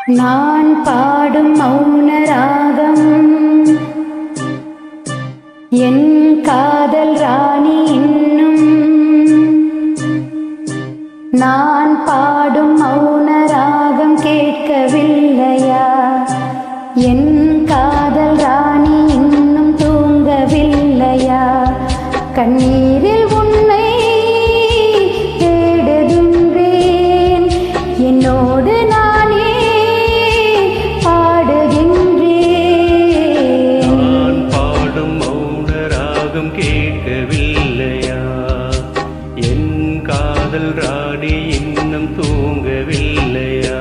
நான் பாடும் மௌன ராகம் என் காதல் ராணி இன்னும். நான் பாடும் மௌன ராகம் கேட்கவில்லையா? என் காதல் ராணி இன்னும் தூங்கவில்லையா? கண்ணீரில் உன்னை தேடுகின்றேன், என்னோடு நானே பாடுகின்றேன். நான் பாடும் மௌன ராகம் கேட்கவில்லையா? என் காதல் ராணி இன்னும் தூங்கவில்லையா?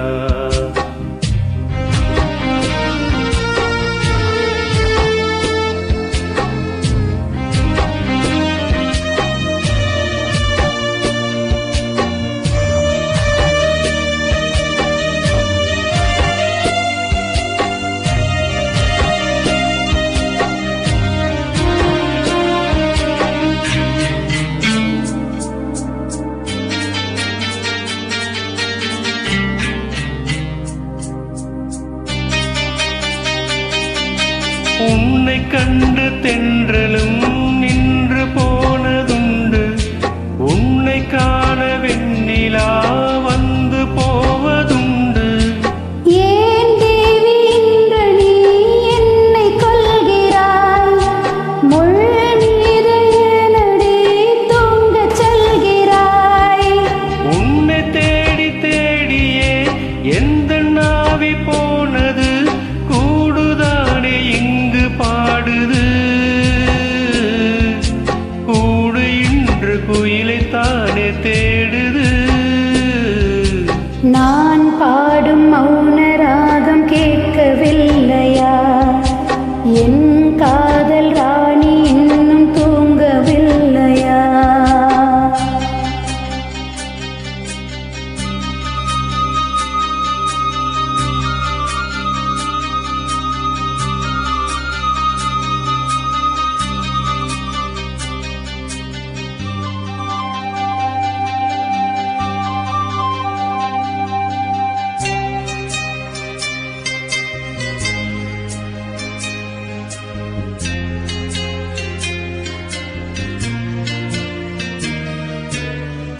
உன்னை கண்டு தென்றலும் நின்று போனதுண்டு, உன்னை காண வெண்ணிலா வந்து போவதுண்டு. ஏன் தேவி இன்று நீ என்னை கொல்கிறாய்? முள் மீது ஏனடி தூங்கச் செல்கிறாய்? உன்னை தேடி தேடியே எந்த நாவி போனது, கூடுதானே இங்கு பாடுது. கூடு இன்று குயிலைத்தானே தேடுது. நான் பாடும் மௌன ராகம் கேட்கவில்லையா? என் காதல் ராணி இன்னும் தூங்கவில்லையா?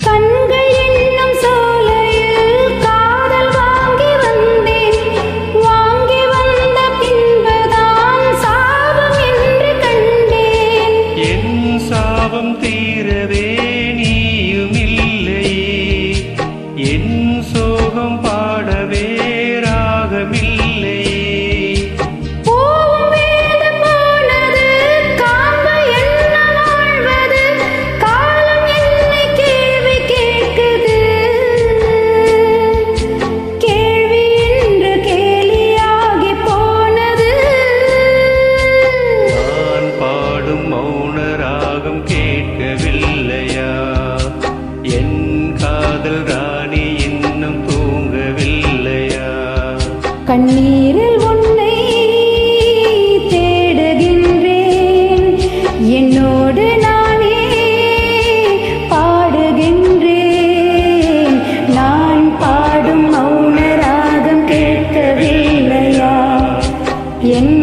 கண்கள் என்னும் சோலையில் காதல் வாங்கி வந்தேன், வாங்கி வந்த பின்புதான் சாபம் என்று கண்டேன். என் சாபம் தீரவே நீயும் இல்லையே, என் சோகம் பாடவே ராகமில்லையே. பூவும் வீழ்ந்து போனது, காம்பு என்ன வாழ்வது? காலம் என்னை கேள்வி கேட்குது, கேள்வி என்று கேலியாகி போனது. நான் பாடும் மௌன ராகம் கேட்கவில்லையா? என் காதல் ராணி இன்னும் தூங்கவில்லையா? கண்ணீரில் உன்னை தேடுகின்றேன், என்னோடு நானே பாடுகின்றேன். நான் பாடும் மௌன ராகம் கேட்கவில்லையா? என்